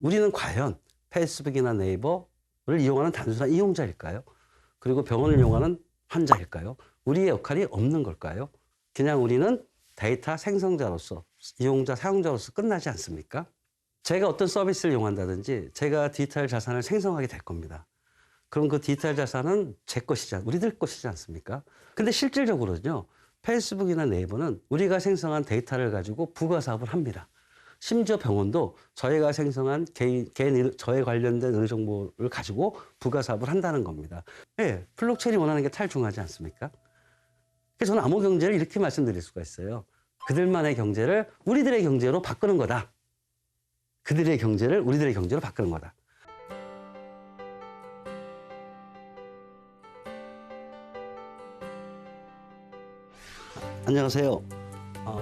우리는 과연 페이스북이나 네이버를 이용하는 단순한 이용자일까요? 그리고 병원을 이용하는 환자일까요? 우리의 역할이 없는 걸까요? 그냥 우리는 데이터 생성자로서, 이용자, 사용자로서 끝나지 않습니까? 제가 어떤 서비스를 이용한다든지 제가 디지털 자산을 생성하게 될 겁니다. 그럼 그 디지털 자산은 제 것이지, 우리들 것이지 않습니까? 근데 실질적으로는요, 페이스북이나 네이버는 우리가 생성한 데이터를 가지고 부가 사업을 합니다. 심지어 병원도 저희가 생성한 저에 관련된 의료 정보를 가지고 부가 사업을 한다는 겁니다. 네, 블록체인이 원하는 게 탈중하지 않습니까? 그래서 저는 암호 경제를 이렇게 말씀드릴 수가 있어요. 그들만의 경제를 우리들의 경제로 바꾸는 거다. 그들의 경제를 우리들의 경제로 바꾸는 거다. 안녕하세요.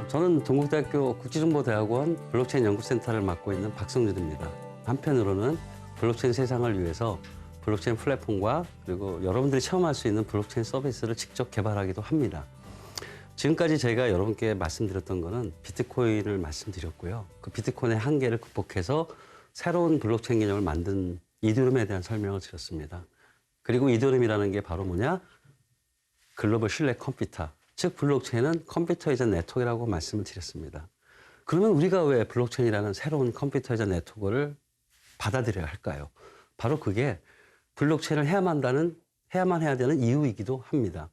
저는 동국대학교 국제정보대학원 블록체인 연구센터를 맡고 있는 박성준입니다. 한편으로는 블록체인 세상을 위해서 블록체인 플랫폼과 그리고 여러분들이 체험할 수 있는 블록체인 서비스를 직접 개발하기도 합니다. 지금까지 제가 여러분께 말씀드렸던 거는 비트코인을 말씀드렸고요. 그 비트코인의 한계를 극복해서 새로운 블록체인 개념을 만든 이더리움에 대한 설명을 드렸습니다. 그리고 이더리움이라는 게 바로 뭐냐? 글로벌 신뢰 컴퓨터. 즉 블록체인은 컴퓨터이전 네트워크라고 말씀을 드렸습니다. 그러면 우리가 왜 블록체인이라는 새로운 컴퓨터이전 네트워크를 받아들여야 할까요? 바로 그게 블록체인을 해야만 해야 되는 이유이기도 합니다.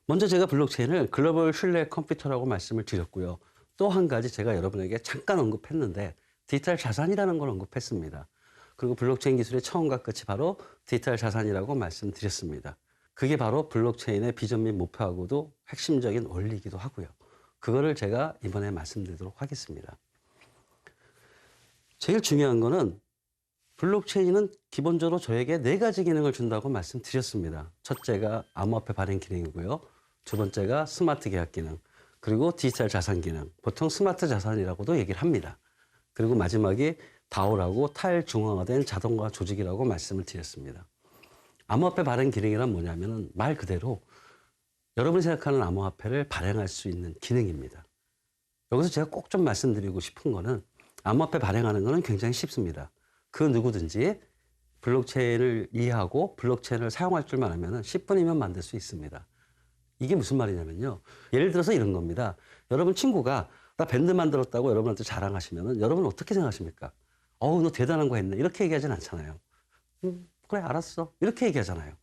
먼저 제가 블록체인을 글로벌 신뢰 컴퓨터라고 말씀을 드렸고요. 또 한 가지 제가 여러분에게 잠깐 언급했는데 디지털 자산이라는 걸 언급했습니다. 그리고 블록체인 기술의 처음과 끝이 바로 디지털 자산이라고 말씀드렸습니다. 그게 바로 블록체인의 비전 및 목표하고도 핵심적인 원리이기도 하고요. 그거를 제가 이번에 말씀드리도록 하겠습니다. 제일 중요한 거는 블록체인은 기본적으로 저에게 4가지 기능을 준다고 말씀드렸습니다. 첫째가 암호화폐 발행 기능이고요. 두 번째가 스마트 계약 기능, 그리고 디지털 자산 기능, 보통 스마트 자산이라고도 얘기를 합니다. 그리고 마지막이 DAO라고 탈중앙화된 자동화 조직이라고 말씀을 드렸습니다. 암호화폐 발행 기능이란 뭐냐면 말 그대로 여러분이 생각하는 암호화폐를 발행할 수 있는 기능입니다. 여기서 제가 꼭 좀 말씀드리고 싶은 거는 암호화폐 발행하는 거는 굉장히 쉽습니다. 그 누구든지 블록체인을 이해하고 블록체인을 사용할 줄만 알면 10분이면 만들 수 있습니다. 이게 무슨 말이냐면요. 예를 들어서 이런 겁니다. 여러분 친구가 나 밴드 만들었다고 여러분한테 자랑하시면 여러분 어떻게 생각하십니까? 어우, 너 대단한 거 했네. 이렇게 얘기하진 않잖아요. 그래, 알았어. 이렇게 얘기하잖아요.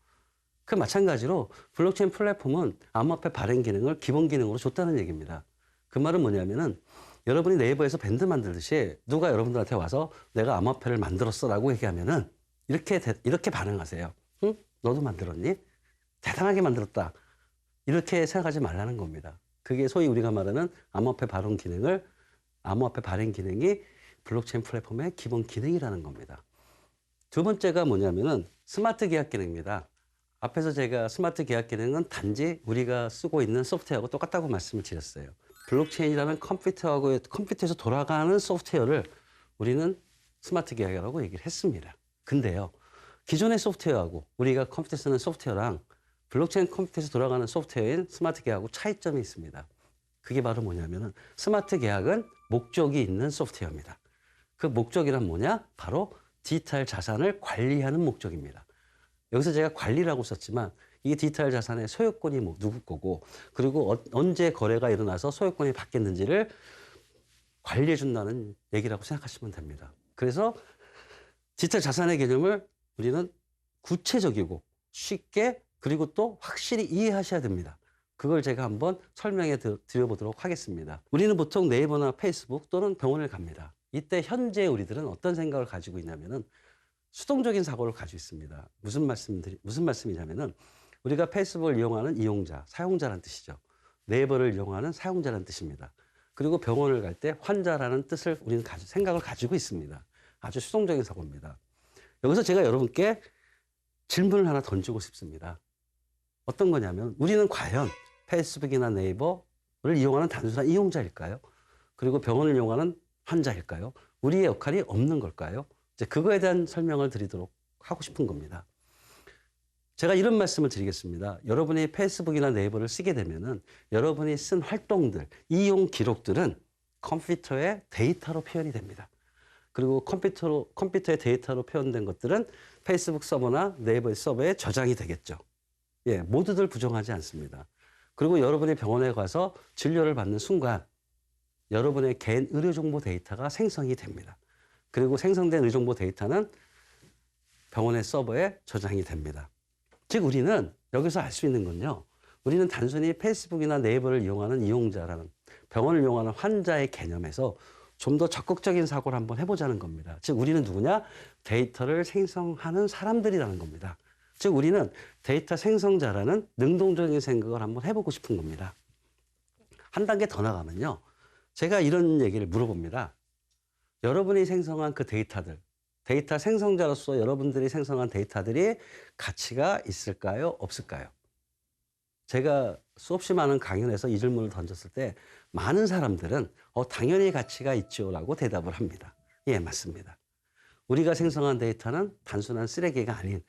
그 마찬가지로 블록체인 플랫폼은 암호화폐 발행 기능을 기본 기능으로 줬다는 얘기입니다. 그 말은 뭐냐면은 여러분이 네이버에서 밴드 만들듯이 누가 여러분들한테 와서 내가 암호화폐를 만들었어라고 얘기하면은 이렇게 반응하세요. 응? 너도 만들었니? 대단하게 만들었다. 이렇게 생각하지 말라는 겁니다. 그게 소위 우리가 말하는 암호화폐 발행 기능이 블록체인 플랫폼의 기본 기능이라는 겁니다. 두 번째가 뭐냐면은 스마트 계약 기능입니다. 앞에서 제가 스마트 계약 기능은 단지 우리가 쓰고 있는 소프트웨어하고 똑같다고 말씀을 드렸어요. 블록체인이라는 컴퓨터에서 돌아가는 소프트웨어를 우리는 스마트 계약이라고 얘기를 했습니다. 근데요, 기존의 소프트웨어하고 우리가 컴퓨터 쓰는 소프트웨어랑 블록체인 컴퓨터에서 돌아가는 소프트웨어인 스마트 계약하고 차이점이 있습니다. 그게 바로 뭐냐면은 스마트 계약은 목적이 있는 소프트웨어입니다. 그 목적이란 뭐냐? 바로 디지털 자산을 관리하는 목적입니다. 여기서 제가 관리라고 썼지만 이게 디지털 자산의 소유권이 누구 거고 그리고 언제 거래가 일어나서 소유권이 바뀌었는지를 관리해 준다는 얘기라고 생각하시면 됩니다. 그래서 디지털 자산의 개념을 우리는 구체적이고 쉽게 그리고 또 확실히 이해하셔야 됩니다. 그걸 제가 한번 설명해 드려보도록 하겠습니다. 우리는 보통 네이버나 페이스북 또는 병원을 갑니다. 이때 현재 우리들은 어떤 생각을 가지고 있냐면은 수동적인 사고를 가지고 있습니다. 무슨 말씀이냐면은 우리가 페이스북을 이용하는 이용자, 사용자라는 뜻이죠. 네이버를 이용하는 사용자라는 뜻입니다. 그리고 병원을 갈 때 환자라는 뜻을 우리는 생각을 가지고 있습니다. 아주 수동적인 사고입니다. 여기서 제가 여러분께 질문을 하나 던지고 싶습니다. 어떤 거냐면 우리는 과연 페이스북이나 네이버를 이용하는 단순한 이용자일까요? 그리고 병원을 이용하는 환자일까요? 우리의 역할이 없는 걸까요? 이제 그거에 대한 설명을 드리도록 하고 싶은 겁니다. 제가 이런 말씀을 드리겠습니다. 여러분이 페이스북이나 네이버를 쓰게 되면은 여러분이 쓴 활동들, 이용 기록들은 컴퓨터의 데이터로 표현이 됩니다. 그리고 컴퓨터의 데이터로 표현된 것들은 페이스북 서버나 네이버 서버에 저장이 되겠죠. 예, 모두들 부정하지 않습니다. 그리고 여러분이 병원에 가서 진료를 받는 순간 여러분의 개인 의료정보 데이터가 생성이 됩니다. 그리고 생성된 의료정보 데이터는 병원의 서버에 저장이 됩니다. 즉 우리는 여기서 알 수 있는 건요. 우리는 단순히 페이스북이나 네이버를 이용하는 이용자라는 병원을 이용하는 환자의 개념에서 좀 더 적극적인 사고를 한번 해보자는 겁니다. 즉 우리는 누구냐? 데이터를 생성하는 사람들이라는 겁니다. 즉 우리는 데이터 생성자라는 능동적인 생각을 한번 해보고 싶은 겁니다. 한 단계 더 나가면요. 제가 이런 얘기를 물어봅니다. 여러분이 생성한 그 데이터들, 데이터 생성자로서 여러분들이 생성한 데이터들이 가치가 있을까요? 없을까요? 제가 수없이 많은 강연에서 이 질문을 던졌을 때 많은 사람들은 당연히 가치가 있죠 라고 대답을 합니다. 예, 맞습니다. 우리가 생성한 데이터는 단순한 쓰레기가 아닌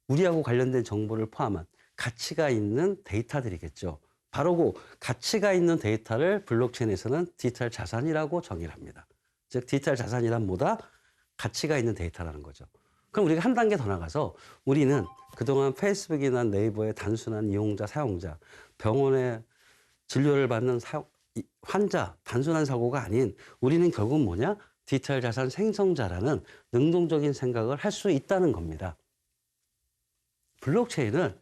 우리하고 관련된 정보를 포함한 가치가 있는 데이터들이겠죠. 바로 그 가치가 있는 데이터를 블록체인에서는 디지털 자산이라고 정의를 합니다. 즉 디지털 자산이란 뭐다? 가치가 있는 데이터라는 거죠. 그럼 우리가 한 단계 더 나가서 우리는 그동안 페이스북이나 네이버의 단순한 이용자, 사용자, 병원에 진료를 받는 환자, 단순한 사고가 아닌 우리는 결국 뭐냐? 디지털 자산 생성자라는 능동적인 생각을 할 수 있다는 겁니다. 블록체인은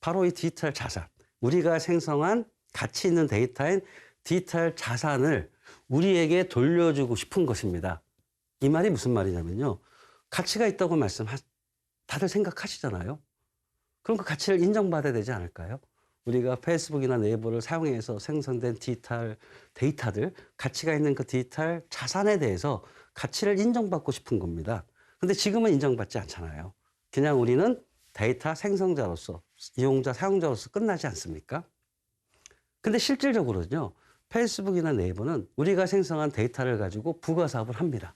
바로 이 디지털 자산, 우리가 생성한 가치 있는 데이터인 디지털 자산을 우리에게 돌려주고 싶은 것입니다. 이 말이 무슨 말이냐면요. 가치가 있다고 다들 생각하시잖아요. 그럼 그 가치를 인정받아야 되지 않을까요? 우리가 페이스북이나 네이버를 사용해서 생성된 디지털 데이터들, 가치가 있는 그 디지털 자산에 대해서 가치를 인정받고 싶은 겁니다. 근데 지금은 인정받지 않잖아요. 그냥 우리는 데이터 생성자로서, 이용자, 사용자로서 끝나지 않습니까? 근데 실질적으로는요, 페이스북이나 네이버는 우리가 생성한 데이터를 가지고 부가 사업을 합니다.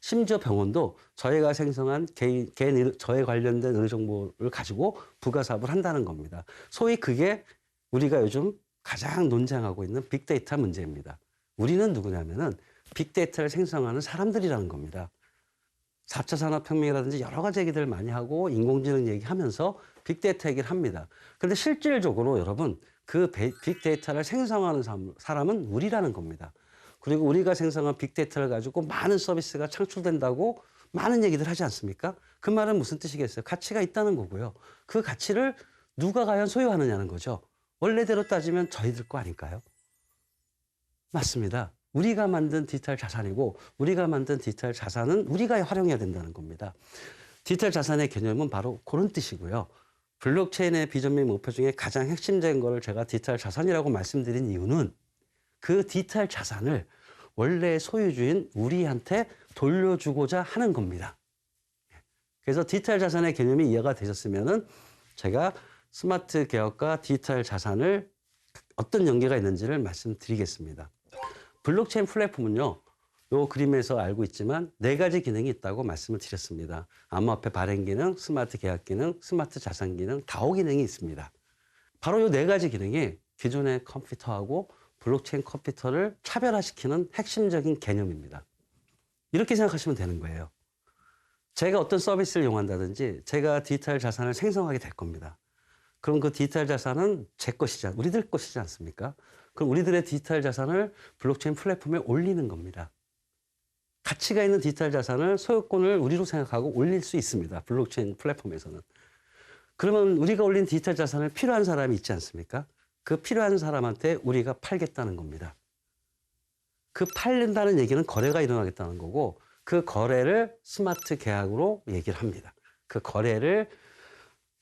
심지어 병원도 저희가 생성한 저에 관련된 의료정보를 가지고 부가 사업을 한다는 겁니다. 소위 그게 우리가 요즘 가장 논쟁하고 있는 빅데이터 문제입니다. 우리는 누구냐면은 빅데이터를 생성하는 사람들이라는 겁니다. 4차 산업혁명이라든지 여러 가지 얘기들 많이 하고 인공지능 얘기하면서 빅데이터 얘기를 합니다. 그런데 실질적으로 여러분 그 빅데이터를 생성하는 사람은 우리라는 겁니다. 그리고 우리가 생성한 빅데이터를 가지고 많은 서비스가 창출된다고 많은 얘기들 하지 않습니까? 그 말은 무슨 뜻이겠어요? 가치가 있다는 거고요. 그 가치를 누가 과연 소유하느냐는 거죠. 원래대로 따지면 저희들 거 아닐까요? 맞습니다. 우리가 만든 디지털 자산이고 우리가 만든 디지털 자산은 우리가 활용해야 된다는 겁니다. 디지털 자산의 개념은 바로 그런 뜻이고요. 블록체인의 비전 및 목표 중에 가장 핵심적인 거를 제가 디지털 자산이라고 말씀드린 이유는 그 디지털 자산을 원래 소유주인 우리한테 돌려주고자 하는 겁니다. 그래서 디지털 자산의 개념이 이해가 되셨으면은 제가 스마트 개혁과 디지털 자산을 어떤 연계가 있는지를 말씀드리겠습니다. 블록체인 플랫폼은요, 요 그림에서 알고 있지만 4가지 기능이 있다고 말씀을 드렸습니다. 암호화폐 발행 기능, 스마트 계약 기능, 스마트 자산 기능, 다오 기능이 있습니다. 바로 요 4가지 기능이 기존의 컴퓨터하고 블록체인 컴퓨터를 차별화시키는 핵심적인 개념입니다. 이렇게 생각하시면 되는 거예요. 제가 어떤 서비스를 이용한다든지 제가 디지털 자산을 생성하게 될 겁니다. 그럼 그 디지털 자산은 제 것이지, 우리들 것이지 않습니까? 그럼 우리들의 디지털 자산을 블록체인 플랫폼에 올리는 겁니다. 가치가 있는 디지털 자산을 소유권을 우리로 생각하고 올릴 수 있습니다. 블록체인 플랫폼에서는. 그러면 우리가 올린 디지털 자산을 필요한 사람이 있지 않습니까? 그 필요한 사람한테 우리가 팔겠다는 겁니다. 그 팔린다는 얘기는 거래가 일어나겠다는 거고 그 거래를 스마트 계약으로 얘기를 합니다. 그 거래를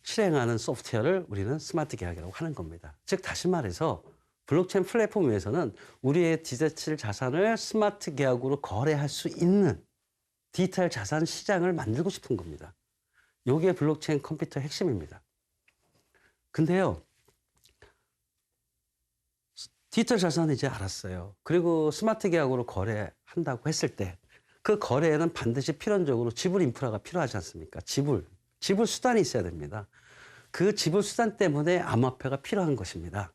실행하는 소프트웨어를 우리는 스마트 계약이라고 하는 겁니다. 즉 다시 말해서 블록체인 플랫폼 위에서는 우리의 디지털 자산을 스마트 계약으로 거래할 수 있는 디지털 자산 시장을 만들고 싶은 겁니다. 이게 블록체인 컴퓨터의 핵심입니다. 근데요, 디지털 자산은 이제 알았어요. 그리고 스마트 계약으로 거래한다고 했을 때 그 거래에는 반드시 필연적으로 지불 인프라가 필요하지 않습니까? 지불 수단이 있어야 됩니다. 그 지불 수단 때문에 암호화폐가 필요한 것입니다.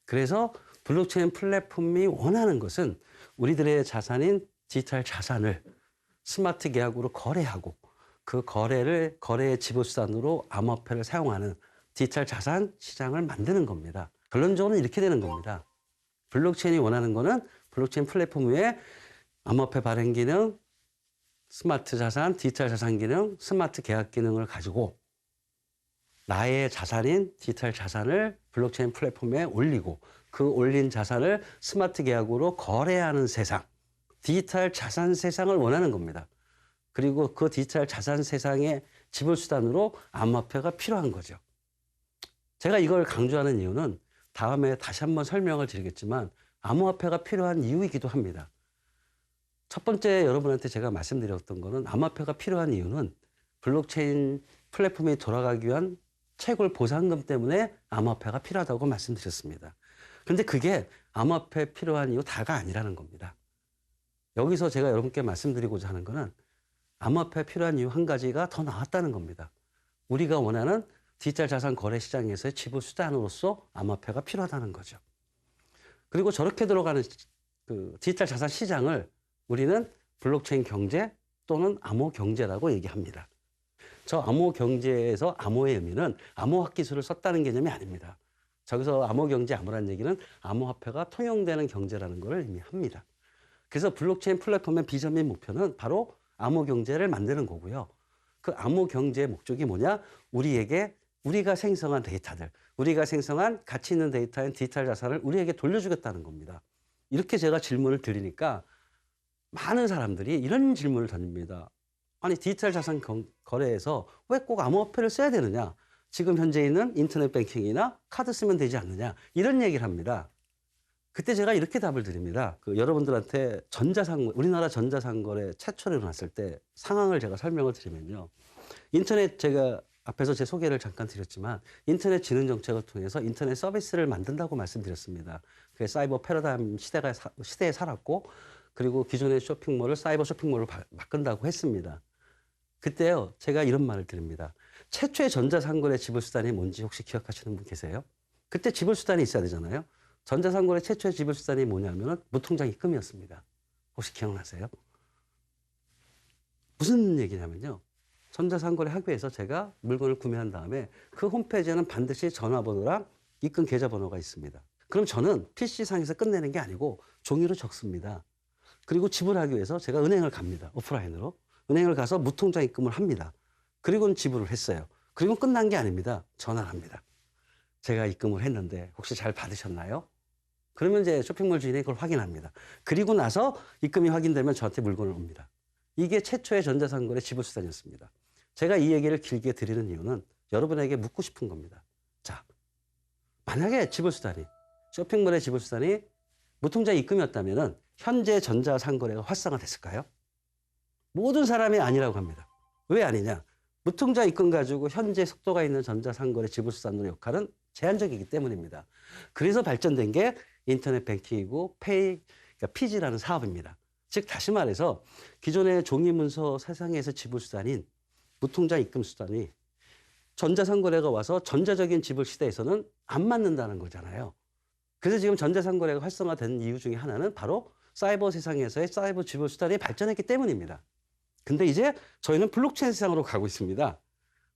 그래서 블록체인 플랫폼이 원하는 것은 우리들의 자산인 디지털 자산을 스마트 계약으로 거래하고 그 거래의 지불수단으로 암호화폐를 사용하는 디지털 자산 시장을 만드는 겁니다. 결론적으로는 이렇게 되는 겁니다. 블록체인이 원하는 거는 블록체인 플랫폼 위에 암호화폐 발행 기능, 스마트 자산, 디지털 자산 기능, 스마트 계약 기능을 가지고 나의 자산인 디지털 자산을 블록체인 플랫폼에 올리고 그 올린 자산을 스마트 계약으로 거래하는 세상, 디지털 자산 세상을 원하는 겁니다. 그리고 그 디지털 자산 세상의 지불수단으로 암호화폐가 필요한 거죠. 제가 이걸 강조하는 이유는 다음에 다시 한번 설명을 드리겠지만 암호화폐가 필요한 이유이기도 합니다. 첫 번째 여러분한테 제가 말씀드렸던 거는 암호화폐가 필요한 이유는 블록체인 플랫폼이 돌아가기 위한 채굴 보상금 때문에 암호화폐가 필요하다고 말씀드렸습니다. 그런데 그게 암호화폐 필요한 이유 다가 아니라는 겁니다. 여기서 제가 여러분께 말씀드리고자 하는 거는 암호화폐 필요한 이유 한 가지가 더 나왔다는 겁니다. 우리가 원하는 디지털 자산 거래 시장에서의 지불 수단으로서 암호화폐가 필요하다는 거죠. 그리고 저렇게 들어가는 그 디지털 자산 시장을 우리는 블록체인 경제 또는 암호 경제라고 얘기합니다. 저 암호 경제에서 암호의 의미는 암호학 기술을 썼다는 개념이 아닙니다. 저기서 암호 경제 암호라는 얘기는 암호화폐가 통용되는 경제라는 것을 의미합니다. 그래서 블록체인 플랫폼의 비전 및 목표는 바로 암호 경제를 만드는 거고요. 그 암호 경제의 목적이 뭐냐? 우리가 생성한 데이터들, 우리가 생성한 가치 있는 데이터인 디지털 자산을 우리에게 돌려주겠다는 겁니다. 이렇게 제가 질문을 드리니까 많은 사람들이 이런 질문을 던집니다. 아니 디지털 자산 거래에서 왜 꼭 암호화폐를 써야 되느냐? 지금 현재 있는 인터넷 뱅킹이나 카드 쓰면 되지 않느냐? 이런 얘기를 합니다. 그때 제가 이렇게 답을 드립니다. 여러분들한테 우리나라 전자상거래 최초로 일어났을 때 상황을 제가 설명을 드리면요. 인터넷 제가 앞에서 제 소개를 잠깐 드렸지만 인터넷 지능 정책을 통해서 인터넷 서비스를 만든다고 말씀드렸습니다. 그게 사이버 패러다임 시대에 살았고 그리고 기존의 쇼핑몰을 사이버 쇼핑몰로 바꾼다고 했습니다. 그때요, 제가 이런 말을 드립니다. 최초의 전자상거래 지불수단이 뭔지 혹시 기억하시는 분 계세요? 그때 지불수단이 있어야 되잖아요. 전자상거래 최초의 지불수단이 뭐냐면 무통장 입금이었습니다. 혹시 기억나세요? 무슨 얘기냐면요. 전자상거래 학회에서 제가 물건을 구매한 다음에 그 홈페이지에는 반드시 전화번호랑 입금 계좌번호가 있습니다. 그럼 저는 PC상에서 끝내는 게 아니고 종이로 적습니다. 그리고 지불하기 위해서 제가 은행을 갑니다. 오프라인으로. 은행을 가서 무통장 입금을 합니다. 그리고는 지불을 했어요. 그리고 끝난 게 아닙니다. 전화를 합니다. 제가 입금을 했는데 혹시 잘 받으셨나요? 그러면 이제 쇼핑몰 주인이 그걸 확인합니다. 그리고 나서 입금이 확인되면 저한테 물건을 옵니다. 이게 최초의 전자상거래 지불수단이었습니다. 제가 이 얘기를 길게 드리는 이유는 여러분에게 묻고 싶은 겁니다. 자, 만약에 쇼핑몰의 지불수단이 무통장 입금이었다면 현재 전자상거래가 활성화됐을까요? 모든 사람이 아니라고 합니다. 왜 아니냐? 무통장 입금 가지고 현재 속도가 있는 전자상거래 지불수단으로 역할은 제한적이기 때문입니다. 그래서 발전된 게 인터넷 뱅킹이고 그러니까 피지라는 사업입니다. 즉 다시 말해서 기존의 종이문서 세상에서 지불수단인 무통장 입금 수단이 전자상거래가 와서 전자적인 지불 시대에서는 안 맞는다는 거잖아요. 그래서 지금 전자상거래가 활성화된 이유 중에 하나는 바로 사이버 세상에서의 사이버 지불 수단이 발전했기 때문입니다. 근데 이제 저희는 블록체인 세상으로 가고 있습니다.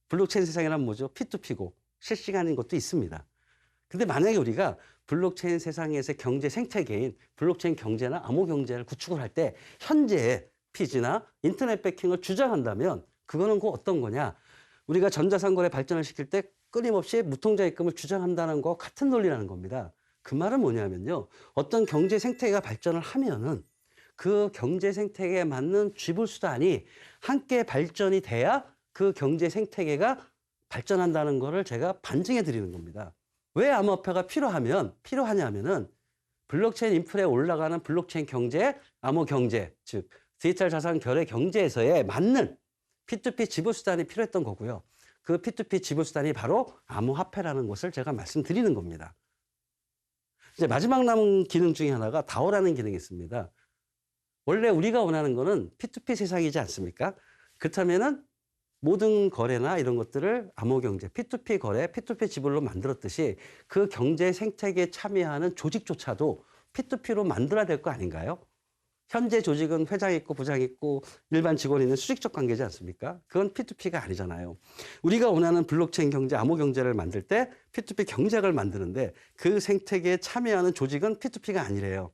블록체인 세상이란 뭐죠? P2P고 실시간인 것도 있습니다. 근데 만약에 우리가 블록체인 세상에서의 경제 생태계인 블록체인 경제나 암호 경제를 구축을 할 때 현재의 피지나 인터넷 뱅킹을 주장한다면 그거는 곧 어떤 거냐? 우리가 전자상거래 발전을 시킬 때 끊임없이 무통장 입금을 주장한다는 거 같은 논리라는 겁니다. 그 말은 뭐냐면요. 어떤 경제 생태계가 발전을 하면은 그 경제 생태계에 맞는 지불 수단이 함께 발전이 돼야 그 경제 생태계가 발전한다는 거를 제가 반증해 드리는 겁니다. 왜 암호화폐가 필요하냐면은 블록체인 인프라에 올라가는 블록체인 경제, 암호 경제, 즉 디지털 자산 거래 경제에서의 맞는 P2P 지불 수단이 필요했던 거고요. 그 P2P 지불 수단이 바로 암호화폐라는 것을 제가 말씀드리는 겁니다. 이제 마지막 남은 기능 중에 하나가 다오라는 기능이 있습니다. 원래 우리가 원하는 거는 P2P 세상이지 않습니까? 그렇다면은 모든 거래나 이런 것들을 암호 경제, P2P 거래, P2P 지불로 만들었듯이 그 경제 생태계에 참여하는 조직조차도 P2P로 만들어야 될 거 아닌가요? 현재 조직은 회장 있고 부장 있고 일반 직원이 있는 수직적 관계지 않습니까? 그건 P2P가 아니잖아요. 우리가 원하는 블록체인 경제, 암호 경제를 만들 때 P2P 경제학을 만드는데 그 생태계에 참여하는 조직은 P2P가 아니래요.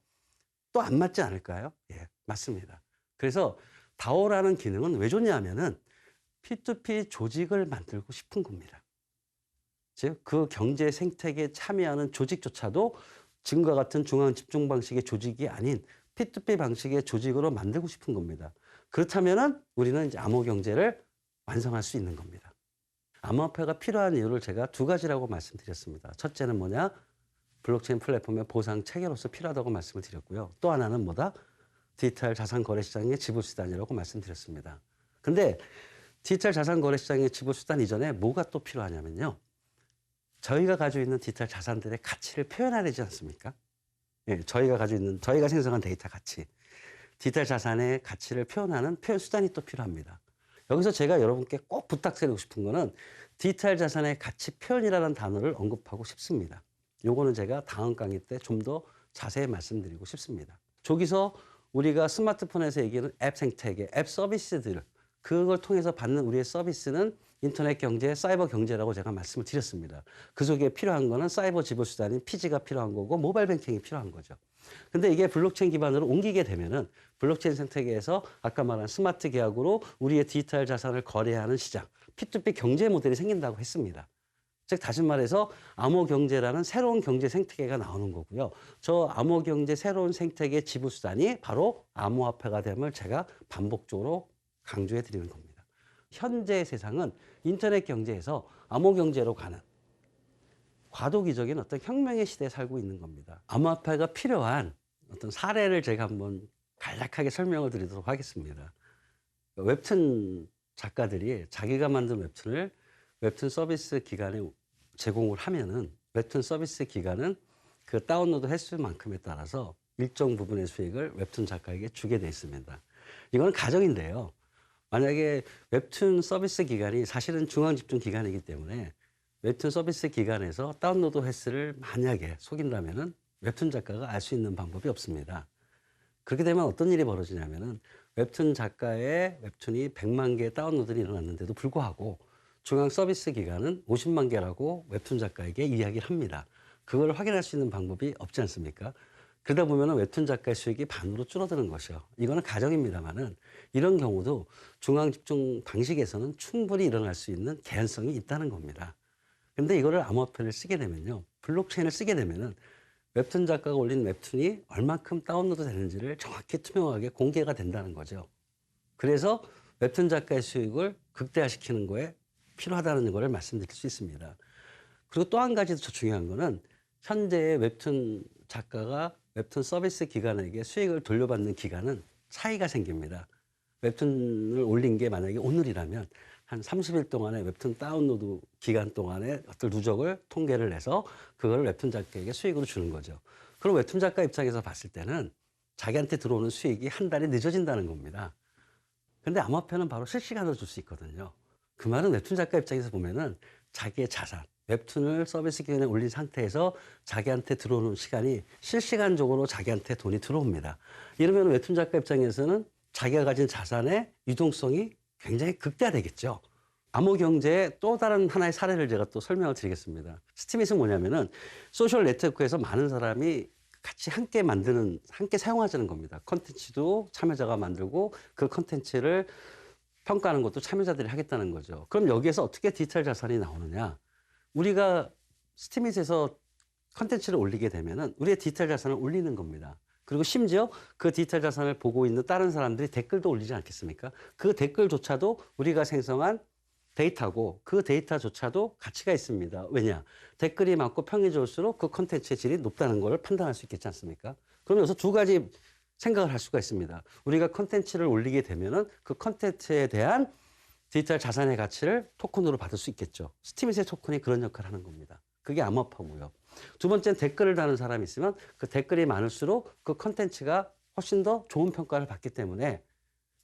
또 안 맞지 않을까요? 예, 맞습니다. 그래서 다오라는 기능은 왜 좋냐면은 P2P 조직을 만들고 싶은 겁니다. 즉, 그 경제 생태계에 참여하는 조직조차도 지금과 같은 중앙 집중 방식의 조직이 아닌 P2P 방식의 조직으로 만들고 싶은 겁니다. 그렇다면은 우리는 이제 암호 경제를 완성할 수 있는 겁니다. 암호화폐가 필요한 이유를 제가 두 가지라고 말씀드렸습니다. 첫째는 뭐냐? 블록체인 플랫폼의 보상 체계로서 필요하다고 말씀을 드렸고요. 또 하나는 뭐다? 디지털 자산 거래 시장의 지불 수단이라고 말씀드렸습니다. 근데 디지털 자산 거래 시장의 지불 수단 이전에 뭐가 또 필요하냐면요. 저희가 가지고 있는 디지털 자산들의 가치를 표현해야 되지 않습니까? 예, 저희가 생성한 데이터 가치. 디지털 자산의 가치를 표현하는 표현 수단이 또 필요합니다. 여기서 제가 여러분께 꼭 부탁드리고 싶은 거는 디지털 자산의 가치 표현이라는 단어를 언급하고 싶습니다. 요거는 제가 다음 강의 때 좀 더 자세히 말씀드리고 싶습니다. 저기서 우리가 스마트폰에서 얘기하는 앱 생태계, 앱 서비스들, 그걸 통해서 받는 우리의 서비스는 인터넷 경제, 사이버 경제라고 제가 말씀을 드렸습니다. 그 속에 필요한 거는 사이버 지불 수단인 피지가 필요한 거고 모바일 뱅킹이 필요한 거죠. 근데 이게 블록체인 기반으로 옮기게 되면은 블록체인 생태계에서 아까 말한 스마트 계약으로 우리의 디지털 자산을 거래하는 시장, P2P 경제 모델이 생긴다고 했습니다. 즉 다시 말해서 암호 경제라는 새로운 경제 생태계가 나오는 거고요. 저 암호 경제 새로운 생태계 지불 수단이 바로 암호화폐가 됨을 제가 반복적으로 강조해 드리는 겁니다. 현재 세상은 인터넷 경제에서 암호 경제로 가는 과도기적인 어떤 혁명의 시대에 살고 있는 겁니다. 암호화폐가 필요한 어떤 사례를 제가 한번 간략하게 설명을 드리도록 하겠습니다. 웹툰 작가들이 자기가 만든 웹툰을 웹툰 서비스 기간에 제공을 하면은 웹툰 서비스 기간은 그 다운로드 횟수만큼에 따라서 일정 부분의 수익을 웹툰 작가에게 주게 돼 있습니다. 이거는 가정인데요. 만약에 웹툰 서비스 기간이 사실은 중앙 집중 기간이기 때문에 웹툰 서비스 기간에서 다운로드 횟수를 만약에 속인다면은 웹툰 작가가 알 수 있는 방법이 없습니다. 그렇게 되면 어떤 일이 벌어지냐면은 웹툰 작가의 웹툰이 100만 개의 다운로드가 일어났는데도 불구하고 중앙 서비스 기간은 50만 개라고 웹툰 작가에게 이야기를 합니다. 그걸 확인할 수 있는 방법이 없지 않습니까? 그러다 보면 웹툰 작가의 수익이 반으로 줄어드는 것이요. 이거는 가정입니다만은 이런 경우도 중앙 집중 방식에서는 충분히 일어날 수 있는 개연성이 있다는 겁니다. 근데 이거를 암호화폐를 쓰게 되면요. 블록체인을 쓰게 되면은 웹툰 작가가 올린 웹툰이 얼만큼 다운로드 되는지를 정확히 투명하게 공개가 된다는 거죠. 그래서 웹툰 작가의 수익을 극대화시키는 거에 필요하다는 것을 말씀드릴 수 있습니다. 그리고 또 한 가지 더 중요한 거는 현재의 웹툰 작가가 웹툰 서비스 기관에게 수익을 돌려받는 기간은 차이가 생깁니다. 웹툰을 올린 게 만약에 오늘이라면 한 30일 동안의 웹툰 다운로드 기간 동안의 어떤 누적을 통계를 내서 그걸 웹툰 작가에게 수익으로 주는 거죠. 그럼 웹툰 작가 입장에서 봤을 때는 자기한테 들어오는 수익이 한 달이 늦어진다는 겁니다. 근데 암호화폐는 바로 실시간으로 줄 수 있거든요. 그 말은 웹툰 작가 입장에서 보면은 자기의 자산, 웹툰을 서비스 기간에 올린 상태에서 자기한테 들어오는 시간이 실시간적으로 자기한테 돈이 들어옵니다. 이러면 웹툰 작가 입장에서는 자기가 가진 자산의 유동성이 굉장히 극대화되겠죠. 암호 경제의 또 다른 하나의 사례를 제가 또 설명을 드리겠습니다. 스팀잇은 뭐냐면은 소셜 네트워크에서 많은 사람이 같이 함께 만드는, 함께 사용하자는 겁니다. 컨텐츠도 참여자가 만들고 그 컨텐츠를 평가하는 것도 참여자들이 하겠다는 거죠. 그럼 여기에서 어떻게 디지털 자산이 나오느냐? 우리가 스팀잇에서 컨텐츠를 올리게 되면은 우리의 디지털 자산을 올리는 겁니다. 그리고 심지어 그 디지털 자산을 보고 있는 다른 사람들이 댓글도 올리지 않겠습니까? 그 댓글조차도 우리가 생성한 데이터고 그 데이터조차도 가치가 있습니다. 왜냐? 댓글이 많고 평이 좋을수록 그 컨텐츠의 질이 높다는 걸 판단할 수 있겠지 않습니까? 그러면 여기서 두 가지 생각을 할 수가 있습니다. 우리가 컨텐츠를 올리게 되면은 그 컨텐츠에 대한 디지털 자산의 가치를 토큰으로 받을 수 있겠죠. 스팀잇의 토큰이 그런 역할을 하는 겁니다. 그게 암호화폐고요. 두 번째는 댓글을 다는 사람이 있으면 그 댓글이 많을수록 그 컨텐츠가 훨씬 더 좋은 평가를 받기 때문에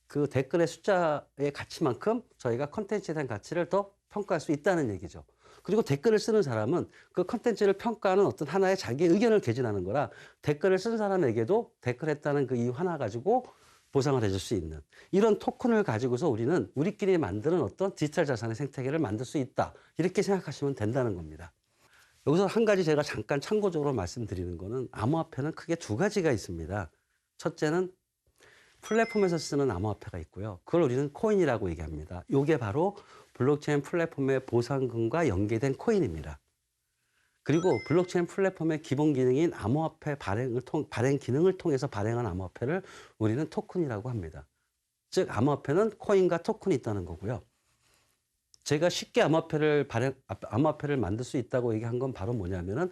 그 댓글의 숫자의 가치만큼 저희가 컨텐츠에 대한 가치를 더 평가할 수 있다는 얘기죠. 그리고 댓글을 쓰는 사람은 그 컨텐츠를 평가하는 어떤 하나의 자기의 의견을 개진하는 거라 댓글을 쓴 사람에게도 댓글했다는 그 이유 하나 가지고 보상을 해줄 수 있는 이런 토큰을 가지고서 우리는 우리끼리 만드는 어떤 디지털 자산의 생태계를 만들 수 있다. 이렇게 생각하시면 된다는 겁니다. 여기서 한 가지 제가 잠깐 참고적으로 말씀드리는 거는 암호화폐는 크게 두 가지가 있습니다. 첫째는 플랫폼에서 쓰는 암호화폐가 있고요. 그걸 우리는 코인이라고 얘기합니다. 이게 바로 블록체인 플랫폼의 보상금과 연계된 코인입니다. 그리고 블록체인 플랫폼의 기본 기능인 암호화폐 발행 기능을 통해서 발행한 암호화폐를 우리는 토큰이라고 합니다. 즉 암호화폐는 코인과 토큰이 있다는 거고요. 제가 쉽게 암호화폐를 만들 수 있다고 얘기한 건 바로 뭐냐면은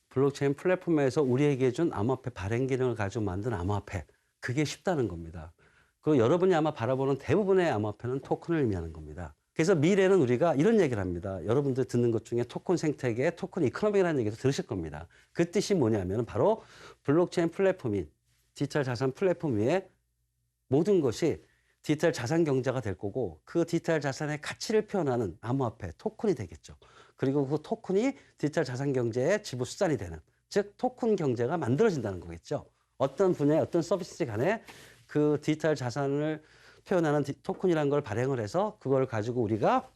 블록체인 플랫폼에서 우리에게 준 암호화폐 발행 기능을 가지고 만든 암호화폐. 그게 쉽다는 겁니다. 그리고 여러분이 아마 바라보는 대부분의 암호화폐는 토큰을 의미하는 겁니다. 그래서 미래는 우리가 이런 얘기를 합니다. 여러분들 듣는 것 중에 토큰 생태계, 토큰 이코노미라는 얘기도 들으실 겁니다. 그 뜻이 뭐냐면 바로 블록체인 플랫폼인 디지털 자산 플랫폼 위에 모든 것이 디지털 자산 경제가 될 거고 그 디지털 자산의 가치를 표현하는 암호화폐, 토큰이 되겠죠. 그리고 그 토큰이 디지털 자산 경제의 지부 수단이 되는, 즉 토큰 경제가 만들어진다는 거겠죠. 어떤 분야의 어떤 서비스 간에 그 디지털 자산을 표현하는 토큰이라는 걸 발행을 해서 그걸 가지고 우리가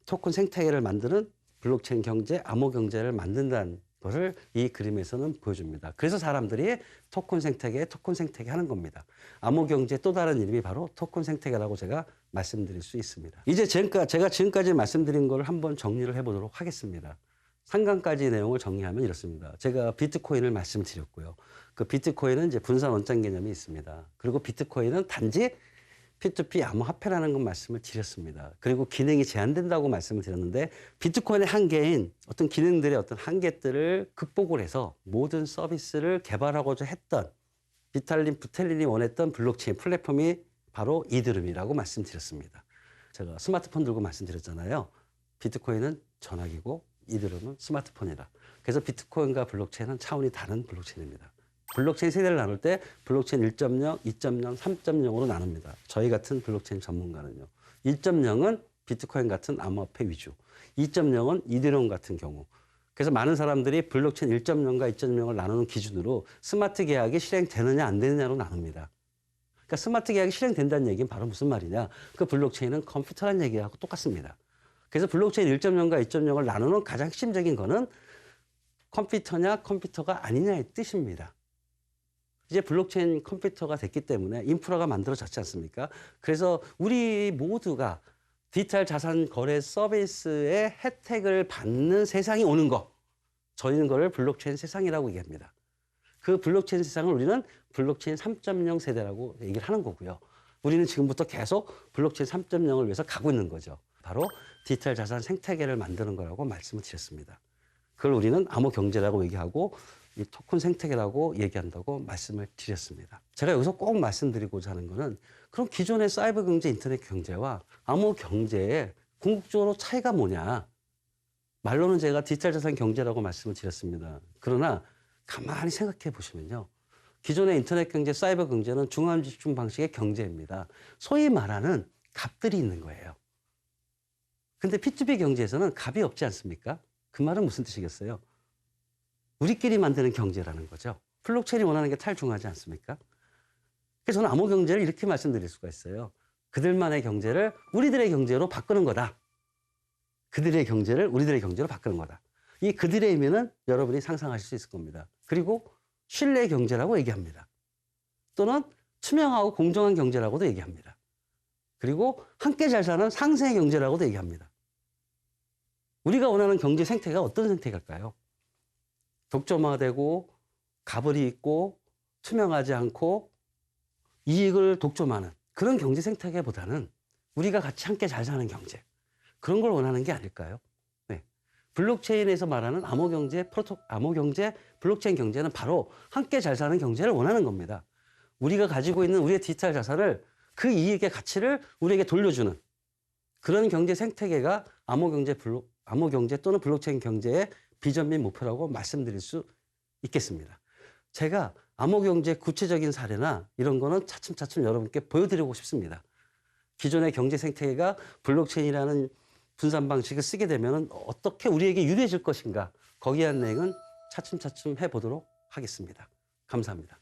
토큰 생태계를 만드는 블록체인 경제, 암호 경제를 만든다는 것을 이 그림에서는 보여줍니다. 그래서 사람들이 토큰 생태계 하는 겁니다. 암호 경제의 또 다른 이름이 바로 토큰 생태계라고 제가 말씀드릴 수 있습니다. 이제 제가 지금까지 말씀드린 걸 한번 정리를 해보도록 하겠습니다. 상간까지 내용을 정리하면 이렇습니다. 제가 비트코인을 말씀드렸고요. 그 비트코인은 이제 분산 원장 개념이 있습니다. 그리고 비트코인은 단지 P2P 암호화폐라는 건 말씀을 드렸습니다. 그리고 기능이 제한된다고 말씀을 드렸는데 비트코인의 한계인 어떤 기능들의 어떤 한계들을 극복을 해서 모든 서비스를 개발하고자 했던 부텔린이 원했던 블록체인 플랫폼이 바로 이더리움이라고 말씀드렸습니다. 제가 스마트폰 들고 말씀드렸잖아요. 비트코인은 전화기고 이더리움은 스마트폰이다. 그래서 비트코인과 블록체인은 차원이 다른 블록체인입니다. 블록체인 세대를 나눌 때 블록체인 1.0, 2.0, 3.0으로 나눕니다. 저희 같은 블록체인 전문가는요. 1.0은 비트코인 같은 암호화폐 위주, 2.0은 이더리움 같은 경우. 그래서 많은 사람들이 블록체인 1.0과 2.0을 나누는 기준으로 스마트 계약이 실행되느냐 안 되느냐로 나눕니다. 그러니까 스마트 계약이 실행된다는 얘기는 바로 무슨 말이냐. 그 블록체인은 컴퓨터라는 얘기하고 똑같습니다. 그래서 블록체인 1.0과 2.0을 나누는 가장 핵심적인 거는 컴퓨터냐 컴퓨터가 아니냐의 뜻입니다. 이제 블록체인 컴퓨터가 됐기 때문에 인프라가 만들어졌지 않습니까? 그래서 우리 모두가 디지털 자산 거래 서비스의 혜택을 받는 세상이 오는 거. 저희는 그걸 블록체인 세상이라고 얘기합니다. 그 블록체인 세상을 우리는 블록체인 3.0 세대라고 얘기를 하는 거고요. 우리는 지금부터 계속 블록체인 3.0을 위해서 가고 있는 거죠. 바로 디지털 자산 생태계를 만드는 거라고 말씀을 드렸습니다. 그걸 우리는 암호 경제라고 얘기하고 이 토큰 생태계라고 얘기한다고 말씀을 드렸습니다. 제가 여기서 꼭 말씀드리고자 하는 거는 그럼 기존의 사이버 경제, 인터넷 경제와 암호 경제의 궁극적으로 차이가 뭐냐. 말로는 제가 디지털 자산 경제라고 말씀을 드렸습니다. 그러나 가만히 생각해 보시면요. 기존의 인터넷 경제, 사이버 경제는 중앙 집중 방식의 경제입니다. 소위 말하는 값들이 있는 거예요. 근데 P2P 경제에서는 값이 없지 않습니까? 그 말은 무슨 뜻이겠어요? 우리끼리 만드는 경제라는 거죠. 블록체인이 원하는 게 탈중하지 않습니까? 그래서 저는 암호 경제를 이렇게 말씀드릴 수가 있어요. 그들만의 경제를 우리들의 경제로 바꾸는 거다. 그들의 경제를 우리들의 경제로 바꾸는 거다. 이 그들의 의미는 여러분이 상상하실 수 있을 겁니다. 그리고 신뢰 경제라고 얘기합니다. 또는 투명하고 공정한 경제라고도 얘기합니다. 그리고 함께 잘 사는 상생의 경제라고도 얘기합니다. 우리가 원하는 경제 생태가 어떤 생태일까요? 독점화되고 가불이 있고 투명하지 않고 이익을 독점하는 그런 경제 생태계보다는 우리가 같이 함께 잘 사는 경제, 그런 걸 원하는 게 아닐까요? 네. 블록체인에서 말하는 암호 경제, 블록체인 경제는 바로 함께 잘 사는 경제를 원하는 겁니다. 우리가 가지고 있는 우리의 디지털 자산을 그 이익의 가치를 우리에게 돌려주는 그런 경제 생태계가 암호 경제 또는 블록체인 경제의 비전 및 목표라고 말씀드릴 수 있겠습니다. 제가 암호 경제 구체적인 사례나 이런 거는 차츰차츰 여러분께 보여드리고 싶습니다. 기존의 경제 생태계가 블록체인이라는 분산 방식을 쓰게 되면 어떻게 우리에게 유리해질 것인가 거기에 대한 내용은 차츰차츰 해보도록 하겠습니다. 감사합니다.